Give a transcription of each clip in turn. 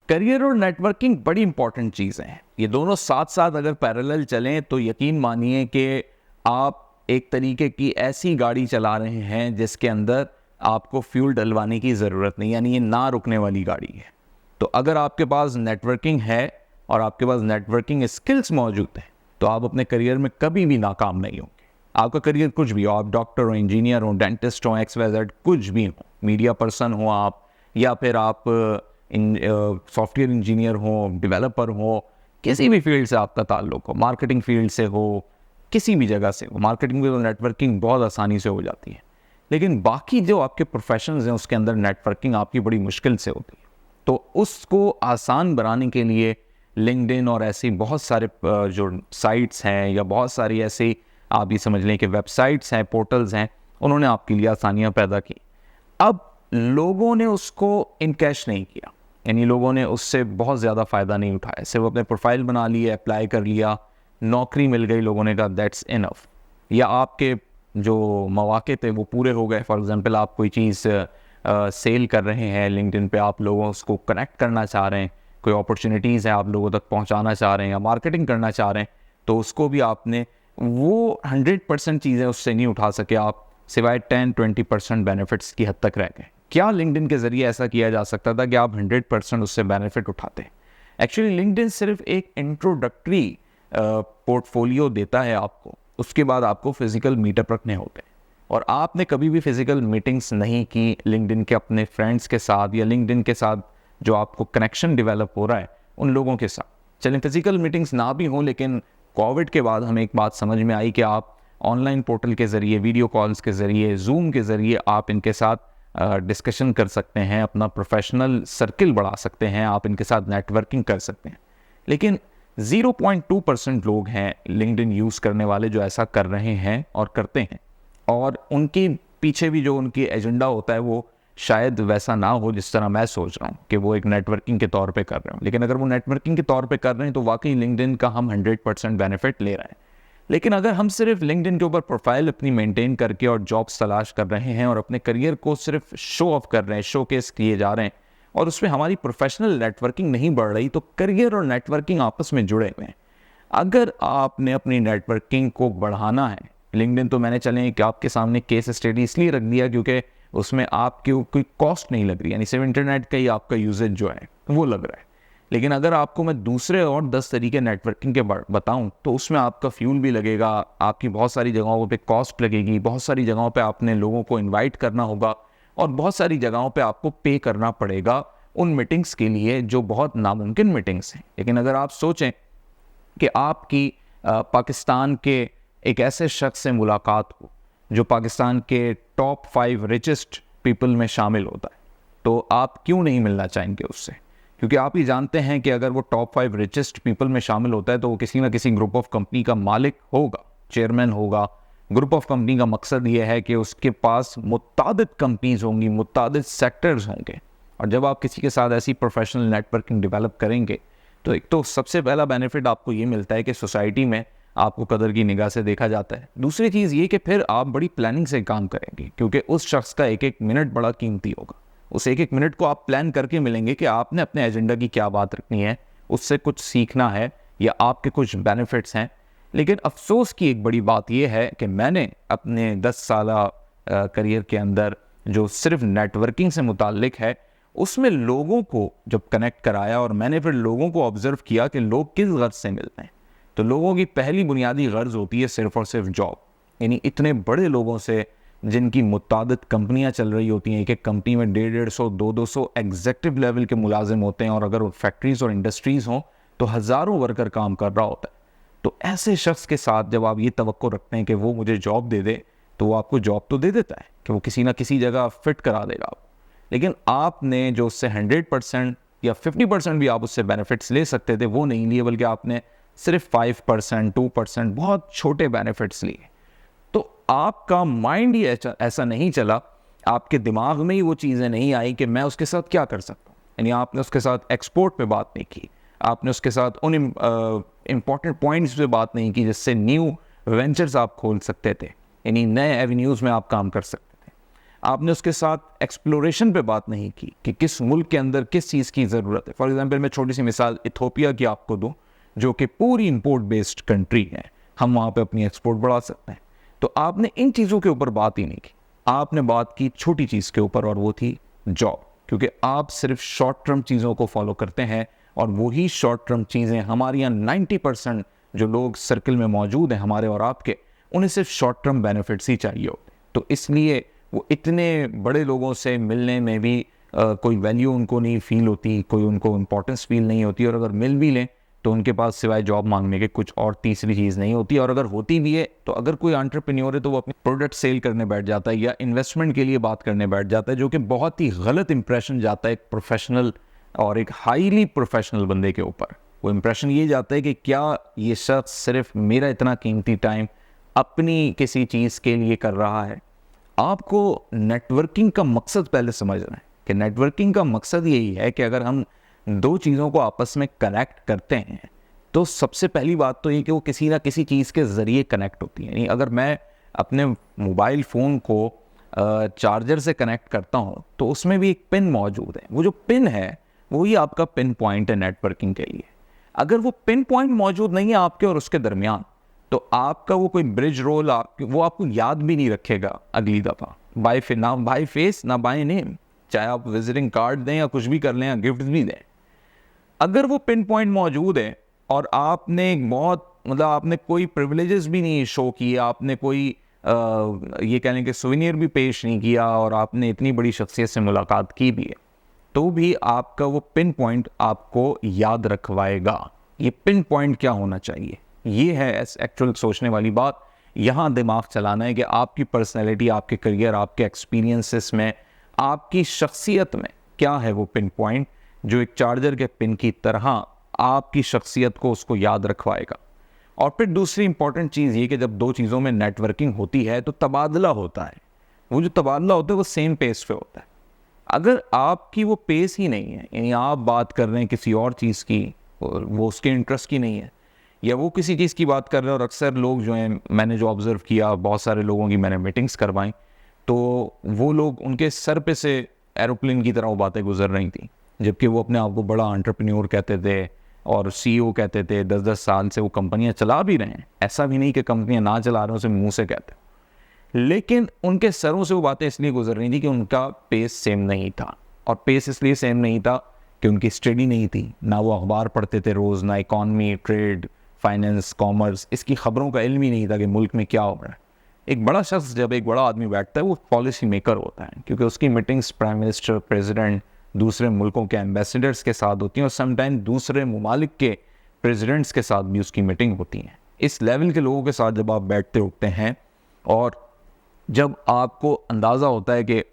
Career और networking बड़ी important चीज़ें हैं। ये दोनों साथ साथ अगर पैरेलल चलें तो यकीन मानिए कि आप एक तरीके की ऐसी गाड़ी चला रहे हैं जिसके अंदर आपको फ्यूल डलवाने की ज़रूरत नहीं, यानी ये ना रुकने वाली गाड़ी है। तो अगर आपके पास नेटवर्किंग है और आपके पास नेटवर्किंग स्किल्स मौजूद हैं तो आप अपने करियर में कभी भी नाकाम नहीं होंगे। आपका करियर कुछ भी हो, आप डॉक्टर हो, इंजीनियर हो, डेंटिस्ट हो, XYZ कुछ भी हो, मीडिया पर्सन हो आप, या फिर आप सॉफ्टवेयर इंजीनियर हो, डेवलपर हो, किसी भी फील्ड से आपका ताल्लुक हो, मार्केटिंग फील्ड से हो, किसी भी जगह से हो, मार्केटिंग में तो नेटवर्किंग बहुत आसानी से हो जाती है। लेकिन बाकी जो आपके प्रोफेशंस हैं उसके अंदर नेटवर्किंग आपकी बड़ी मुश्किल से होती है। तो उसको आसान बनाने के लिए लिंक्डइन और ऐसी बहुत सारे जो साइट्स हैं या बहुत सारी ऐसी आप ये समझ लें कि वेबसाइट्स हैं, पोर्टल्स हैं, उन्होंने आपके लिए आसानियाँ पैदा की। अब लोगों ने उसको इनकैश नहीं किया, यानी लोगों ने उससे बहुत ज़्यादा फ़ायदा नहीं उठाया, सिर्फ अपने प्रोफाइल बना लिए, अप्लाई कर लिया, नौकरी मिल गई, लोगों ने कहा दैट्स इनफ, या आपके जो मौके थे वो पूरे हो गए। फॉर एग्जांपल आप कोई चीज़ सेल कर रहे हैं लिंक्डइन पे, आप लोगों उसको कनेक्ट करना चाह रहे हैं, कोई अपॉर्चुनिटीज़ है आप लोगों तक पहुंचाना चाह रहे हैं या मार्केटिंग करना चाह रहे हैं, तो उसको भी आपने वो 100% चीज़ें उससे नहीं उठा सके, आप सिवाय 10-20% बेनिफिट्स की हद तक रह गए। क्या लिंक्डइन के ज़रिए ऐसा किया जा सकता था कि आप 100% उससे बेनिफिट उठाते? एक्चुअली लिंक्डइन सिर्फ एक इंट्रोडक्टरी पोर्टफोलियो देता है आपको, उसके बाद आपको फिजिकल मीटअप रखने होते हैं। और आपने कभी भी फिजिकल मीटिंग्स नहीं की लिंक्डइन के अपने फ्रेंड्स के साथ या लिंक्डइन के साथ जो आपको कनेक्शन डेवलप हो रहा है उन लोगों के साथ। चलें फिजिकल मीटिंग्स ना भी हों, लेकिन कोविड के बाद हमें एक बात समझ में आई कि आप ऑनलाइन पोर्टल के ज़रिए, वीडियो कॉल्स के ज़रिए, जूम के ज़रिए आप इनके साथ डिस्कशन कर सकते हैं, अपना प्रोफेशनल सर्किल बढ़ा सकते हैं, आप इनके साथ नेटवर्किंग कर सकते हैं। लेकिन 0.2% लोग हैं लिंक्डइन यूज़ करने वाले जो ऐसा कर रहे हैं और करते हैं, और उनके पीछे भी जो उनकी एजेंडा होता है वो शायद वैसा ना हो जिस तरह मैं सोच रहा हूँ कि वो एक नेटवर्किंग के तौर पे कर रहे हो। लेकिन अगर वो नेटवर्किंग के तौर पे कर रहे हैं तो वाकई लिंक्डइन का हम 100% बेनिफिट ले रहे हैं। लेकिन अगर हम सिर्फ लिंक्डइन के ऊपर प्रोफाइल अपनी मेंटेन करके और जॉब्स तलाश कर रहे हैं और अपने करियर को सिर्फ शो ऑफ कर रहे हैं, शोकेस किए जा रहे हैं, और उसमें हमारी प्रोफेशनल नेटवर्किंग नहीं बढ़ रही, तो करियर और नेटवर्किंग आपस में जुड़े हुए हैं। अगर आपने अपनी नेटवर्किंग को बढ़ाना है, लिंक्डइन तो मैंने चले कि आपके सामने केस स्टडी इसलिए रख दिया क्योंकि उसमें आपकी कोई कॉस्ट नहीं लग रही, यानी सिर्फ इंटरनेट का ही आपका यूजेज जो है वो लग रहा है। लेकिन अगर आपको मैं दूसरे और 10 तरीके नेटवर्किंग के बताऊं तो उसमें आपका फ्यूल भी लगेगा, आपकी बहुत सारी जगहों पे कॉस्ट लगेगी, बहुत सारी जगहों पे आपने लोगों को इनवाइट करना होगा, और बहुत सारी जगहों पे आपको पे करना पड़ेगा उन मीटिंग्स के लिए जो बहुत नामुमकिन मीटिंग्स हैं। लेकिन अगर आप सोचें कि आपकी पाकिस्तान के एक ऐसे शख्स से मुलाकात हो जो पाकिस्तान के टॉप 5 रिचेस्ट पीपल में शामिल होता है, तो आप क्यों नहीं मिलना चाहेंगे उससे? क्योंकि आप ही जानते हैं कि अगर वो टॉप 5 रिचेस्ट पीपल में शामिल होता है तो वो किसी ना किसी ग्रुप ऑफ कंपनी का मालिक होगा, चेयरमैन होगा। ग्रुप ऑफ कंपनी का मकसद ये है कि उसके पास मुत्तादिद कंपनीज होंगी, मुत्तादिद सेक्टर्स होंगे, और जब आप किसी के साथ ऐसी प्रोफेशनल नेटवर्किंग डेवलप करेंगे तो एक तो सबसे पहला बेनिफिट आपको ये मिलता है कि सोसाइटी में आपको कदर की निगाह से देखा जाता है। दूसरी चीज़ ये कि फिर आप बड़ी प्लानिंग से काम करेंगे, क्योंकि उस शख्स का एक एक मिनट बड़ा कीमती होगा। उस एक एक मिनट को आप प्लान करके मिलेंगे कि आपने अपने एजेंडा की क्या बात रखनी है, उससे कुछ सीखना है या आपके कुछ बेनिफिट्स हैं। लेकिन अफसोस की एक बड़ी बात यह है कि मैंने अपने 10 साला करियर के अंदर जो सिर्फ नेटवर्किंग से मुताल्लिक है उसमें लोगों को जब कनेक्ट कराया और मैंने फिर लोगों को ऑब्जर्व किया कि लोग किस गर्ज से मिलते हैं, तो लोगों की पहली बुनियादी गर्ज होती है सिर्फ और सिर्फ जॉब। यानी इतने बड़े लोगों से जिनकी मुत्तादिद कंपनियां चल रही होती हैं, एक एक कंपनी में 150-150, 200 एग्जेक्टिव लेवल के मुलाजिम होते हैं, और अगर फैक्ट्रीज और इंडस्ट्रीज हों तो हज़ारों वर्कर काम कर रहा होता है। तो ऐसे शख्स के साथ जब आप ये तवक्को रखते हैं कि वो मुझे जॉब दे दे, तो वो आपको जॉब तो दे देता है कि वो किसी ना किसी जगह फिट करा देगा आपको। लेकिन आपने जो उससे 100% या 50% भी आप उससे बेनिफिट्स ले सकते थे वो नहीं लिए, बल्कि आपने सिर्फ 5%, 2% बहुत छोटे बेनिफिट्स लिए। तो आपका माइंड ही ऐसा नहीं चला, आपके दिमाग में ही वो चीज़ें नहीं आई कि मैं उसके साथ क्या कर सकता हूँ। यानी आपने उसके साथ एक्सपोर्ट पे बात नहीं की, आपने उसके साथ उन इम्पॉर्टेंट पॉइंट्स पे बात नहीं की जिससे न्यू वेंचर्स आप खोल सकते थे, यानी नए एवेन्यूज़ में आप काम कर सकते थे। आपने उसके साथ एक्सप्लोरेशन पे बात नहीं की कि किस मुल्क के अंदर किस चीज़ की ज़रूरत है। फॉर एग्जांपल मैं छोटी सी मिसाल इथोपिया की आपको दूं, जो कि पूरी इंपोर्ट बेस्ड कंट्री है, हम वहाँ पे अपनी एक्सपोर्ट बढ़ा सकते हैं। तो आपने इन चीज़ों के ऊपर बात ही नहीं की, आपने बात की छोटी चीज़ के ऊपर, और वो थी जॉब। क्योंकि आप सिर्फ शॉर्ट टर्म चीज़ों को फॉलो करते हैं, और वही शॉर्ट टर्म चीज़ें हमारे यहाँ 90% जो लोग सर्कल में मौजूद हैं हमारे और आपके, उन्हें सिर्फ शॉर्ट टर्म बेनिफिट्स ही चाहिए होते। तो इसलिए वो इतने बड़े लोगों से मिलने में भी कोई वैल्यू उनको नहीं फील होती, कोई उनको इम्पोर्टेंस फील नहीं होती, और अगर मिल भी लें तो उनके पास सिवाय जॉब मांगने के कुछ और तीसरी चीज़ नहीं होती। और अगर होती भी है तो अगर कोई एंटरप्रेन्योर है तो वो अपनी प्रोडक्ट सेल करने बैठ जाता है या इन्वेस्टमेंट के लिए बात करने बैठ जाता है, जो कि बहुत ही गलत इंप्रेशन जाता है एक प्रोफेशनल और एक हाईली प्रोफेशनल बंदे के ऊपर। वो इंप्रेशन ये जाता है कि क्या ये शख्स सिर्फ मेरा इतना कीमती टाइम अपनी किसी चीज़ के लिए कर रहा है। आपको नेटवर्किंग का मकसद पहले समझना है कि नेटवर्किंग का मकसद यही है कि अगर हम दो चीज़ों को आपस में कनेक्ट करते हैं तो सबसे पहली बात तो ये कि वो किसी ना किसी चीज़ के ज़रिए कनेक्ट होती है। यानी अगर मैं अपने मोबाइल फ़ोन को चार्जर से कनेक्ट करता हूँ तो उसमें भी एक पिन मौजूद है, वो जो पिन है वही आपका पिन पॉइंट है नेटवर्किंग के लिए। अगर वो पिन पॉइंट मौजूद नहीं है आपके और उसके दरमियान, तो आपका वो कोई ब्रिज रोल वो आपको याद भी नहीं रखेगा अगली दफ़ा, ना बाय फेस ना बाय नेम, चाहे आप विजिटिंग कार्ड दें या कुछ भी कर लें या गिफ्ट भी दें। अगर वो पिन पॉइंट मौजूद है और आपने बहुत आपने कोई प्रिविलेजेस भी नहीं शो किए, आपने कोई ये कहने के सुवेनियर भी पेश नहीं किया, और आपने इतनी बड़ी शख्सियत से मुलाकात की भी है, तो भी आपका वो पिन पॉइंट आपको याद रखवाएगा। ये पिन पॉइंट क्या होना चाहिए, ये है एक्चुअल सोचने वाली बात। यहाँ दिमाग चलाना है कि आपकी पर्सनैलिटी, आपके करियर, आपके एक्सपीरियंसेस में, आपकी शख्सियत में क्या है वो पिन पॉइंट जो एक चार्जर के पिन की तरह आपकी शख्सियत को उसको याद रखवाएगा। और फिर दूसरी इंपॉर्टेंट चीज़ ये कि जब दो चीज़ों में नेटवर्किंग होती है तो तबादला होता है। वो जो तबादला होता है वो सेम पेस पे होता है। अगर आपकी वो पेस ही नहीं है, यानी आप बात कर रहे हैं किसी और चीज़ की और वो उसके इंटरेस्ट की नहीं है, या वो किसी चीज़ की बात कर रहे हैं, और अक्सर लोग जो हैं, मैंने जो ऑब्ज़र्व किया, बहुत सारे लोगों की मैंने मीटिंग्स करवाई, तो वो लोग उनके सर पे से एरोप्लेन की तरह वो बातें गुजर रही थी, जबकि वो अपने आप को बड़ा एंटरप्रेन्योर कहते थे और सीईओ कहते थे, 10-10 साल से वो कंपनियां चला भी रहे हैं, ऐसा भी नहीं कि कंपनियां ना चला रहे हैं, उसे मुंह से कहते, लेकिन उनके सरों से वो बातें इसलिए गुजर रही थी कि उनका पेस सेम नहीं था। और पेस इसलिए सेम नहीं था कि उनकी स्टडी नहीं थी, ना वो अखबार पढ़ते थे रोज़, ना इकॉनमी, ट्रेड, फाइनेंस, कॉमर्स, इसकी खबरों का इल्म ही नहीं था कि मुल्क में क्या हो रहा है। एक बड़ा शख्स, जब एक बड़ा आदमी बैठता है, वो पॉलिसी मेकर होता है, क्योंकि उसकी मीटिंग्स प्राइम मिनिस्टर, प्रेसिडेंट, दूसरे मुल्कों के एम्बेसडर्स के साथ होती हैं, और समटाइम दूसरे ममालिक के प्रेसिडेंट्स के साथ भी उसकी मीटिंग होती हैं। इस लेवल के लोगों के साथ जब आप बैठते उठते हैं और जब आपको अंदाज़ा होता है कि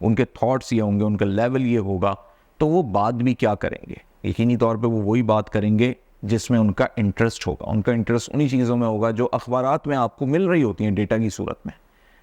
उनके थॉट्स ये होंगे, उनका लेवल ये होगा, तो वो बात भी क्या करेंगे, यकीनी तौर पे वो वही बात करेंगे जिसमें उनका इंटरेस्ट होगा। उनका इंटरेस्ट उन्हीं चीज़ों में होगा जो अखबारात में आपको मिल रही होती हैं डेटा की सूरत में।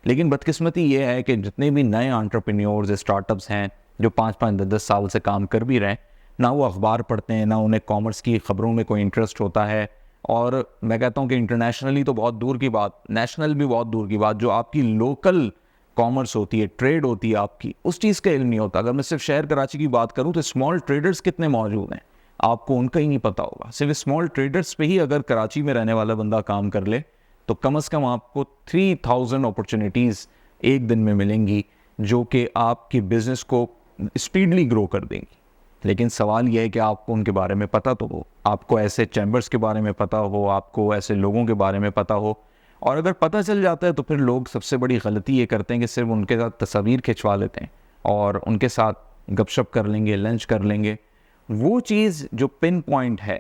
लेकिन बदकिस्मती ये है कि जितने भी नए एंटरप्रेन्योर्स, स्टार्टअप्स हैं जो 5-5, 10-10 साल से काम कर भी रहे हैं, ना वो अखबार पढ़ते हैं, ना उन्हें कॉमर्स की ख़बरों में कोई इंटरेस्ट होता है। और मैं कहता हूँ कि इंटरनेशनली तो बहुत दूर की बात, नेशनल भी बहुत दूर की बात, जो आपकी लोकल कॉमर्स होती है, ट्रेड होती है आपकी, उस चीज़ का इल्म नहीं होता। अगर मैं सिर्फ शहर कराची की बात करूँ तो स्मॉल ट्रेडर्स कितने मौजूद हैं, आपको उनका ही नहीं पता होगा। सिर्फ स्मॉल ट्रेडर्स पे ही अगर कराची में रहने वाला बंदा काम कर ले तो कम से कम आपको 3000 अपॉर्चुनिटीज़ एक दिन में मिलेंगी, जो कि आपके बिजनेस को स्पीडली ग्रो कर देंगी। लेकिन सवाल यह है कि आपको उनके बारे में पता तो हो, आपको ऐसे चैम्बर्स के बारे में पता हो, आपको ऐसे लोगों के बारे में पता हो। और अगर पता चल जाता है तो फिर लोग सबसे बड़ी गलती ये करते हैं कि सिर्फ उनके साथ तस्वीर खिंचवा लेते हैं और उनके साथ गपशप कर लेंगे, लंच कर लेंगे। वो चीज़ जो पिन पॉइंट है,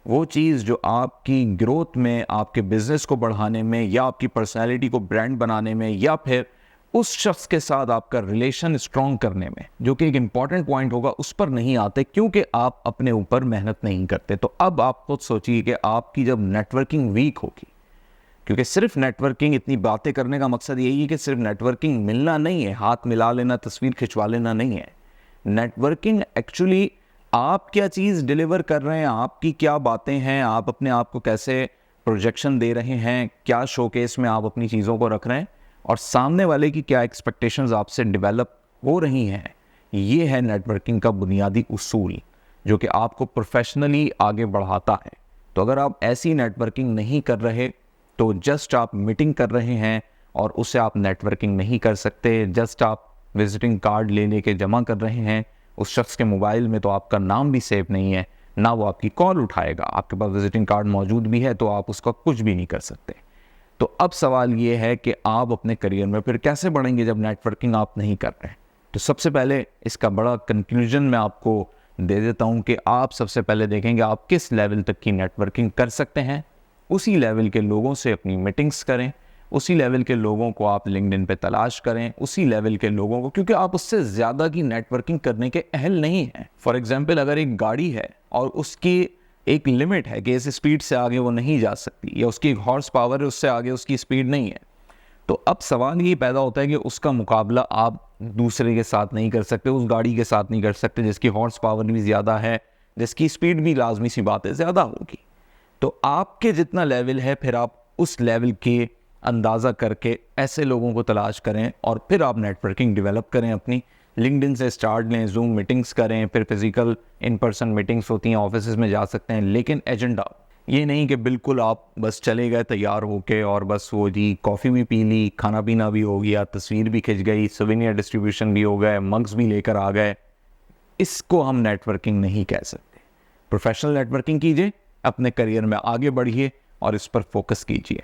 वो चीज़ जो आपकी ग्रोथ में, आपके बिजनेस को बढ़ाने में, या आपकी पर्सनैलिटी को ब्रांड बनाने में, या फिर उस शख्स के साथ आपका रिलेशन स्ट्रॉन्ग करने में, जो कि एक इम्पॉर्टेंट पॉइंट होगा, उस पर नहीं आते क्योंकि आप अपने ऊपर मेहनत नहीं करते। तो अब आप खुद सोचिए कि आपकी जब नेटवर्किंग वीक होगी, क्योंकि सिर्फ नेटवर्किंग, इतनी बातें करने का मकसद यही है कि सिर्फ नेटवर्किंग मिलना नहीं है, हाथ मिला लेना, तस्वीर खिंचवा लेना नहीं है। नेटवर्किंग एक्चुअली आप क्या चीज़ डिलीवर कर रहे हैं, आपकी क्या बातें हैं, आप अपने आप को कैसे प्रोजेक्शन दे रहे हैं, क्या शोकेस में आप अपनी चीज़ों को रख रहे हैं, और सामने वाले की क्या एक्सपेक्टेशंस आपसे डेवलप हो रही हैं, ये है नेटवर्किंग का बुनियादी उसूल जो कि आपको प्रोफेशनली आगे बढ़ाता है। तो अगर आप ऐसी नेटवर्किंग नहीं कर रहे तो जस्ट आप मीटिंग कर रहे हैं और उससे आप नेटवर्किंग नहीं कर सकते। जस्ट आप विजिटिंग कार्ड ले के जमा कर रहे हैं, उस शख्स के मोबाइल में तो आपका नाम भी सेव नहीं है, ना वो आपकी कॉल उठाएगा। आपके पास विजिटिंग कार्ड मौजूद भी है तो आप उसका कुछ भी नहीं कर सकते। तो अब सवाल ये है कि आप अपने करियर में फिर कैसे बढ़ेंगे जब नेटवर्किंग आप नहीं कर रहे हैं। तो सबसे पहले इसका बड़ा कंक्लूजन मैं आपको दे देता हूं कि आप सबसे पहले देखेंगे आप किस लेवल तक की नेटवर्किंग कर सकते हैं, उसी लेवल के लोगों से अपनी मीटिंग्स करें, उसी लेवल के लोगों को आप लिंक्डइन पे तलाश करें, उसी लेवल के लोगों को, क्योंकि आप उससे ज़्यादा की नेटवर्किंग करने के अहल नहीं हैं। फॉर एग्जाम्पल, अगर एक गाड़ी है और उसकी एक लिमिट है कि इस स्पीड से आगे वो नहीं जा सकती, या उसकी एक हॉर्स पावर है उससे आगे उसकी स्पीड नहीं है, तो अब सवाल ये पैदा होता है कि उसका मुकाबला आप दूसरे के साथ नहीं कर सकते, उस गाड़ी के साथ नहीं कर सकते जिसकी हॉर्स पावर भी ज़्यादा है, जिसकी स्पीड भी लाजमी सी बात है ज़्यादा होगी। तो आपके जितना लेवल है फिर आप उस लेवल के अंदाज़ा करके ऐसे लोगों को तलाश करें और फिर आप नेटवर्किंग डेवलप करें अपनी। लिंक्डइन से स्टार्ट लें, जूम मीटिंग्स करें, फिर फिजिकल इन पर्सन मीटिंग्स होती हैं, ऑफिस में जा सकते हैं, लेकिन एजेंडा ये नहीं कि बिल्कुल आप बस चले गए तैयार होके और बस वो जी कॉफ़ी भी पी ली, खाना पीना भी हो गया, तस्वीर भी खिंच गई, सोवेनियर डिस्ट्रीब्यूशन भी हो गए, मग्स भी लेकर आ गए। इसको हम नेटवर्किंग नहीं कह सकते। प्रोफेशनल नेटवर्किंग कीजिए, अपने करियर में आगे बढ़िए और इस पर फोकस कीजिए।